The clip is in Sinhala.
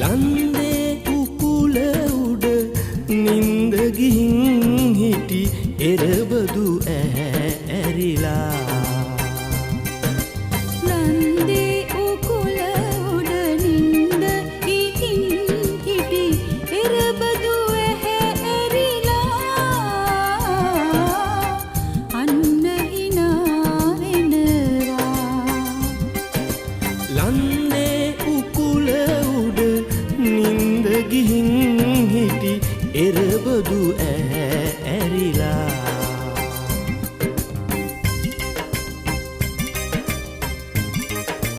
ලන්දේ උකුල උඩ නින්ද ගිහින් හිටි එරබදු ඇහැ ඇරිලා ලන්දේ උකුල උඩ නින්ද ගිහින් හිටි එරබදු ඇහැ ඇරිලා අන්න හිනා වෙනවා ලන්දේ උකුල උඩ නින්ද ගිහින් හිටි එරබදු ඇහැ ඇරිලා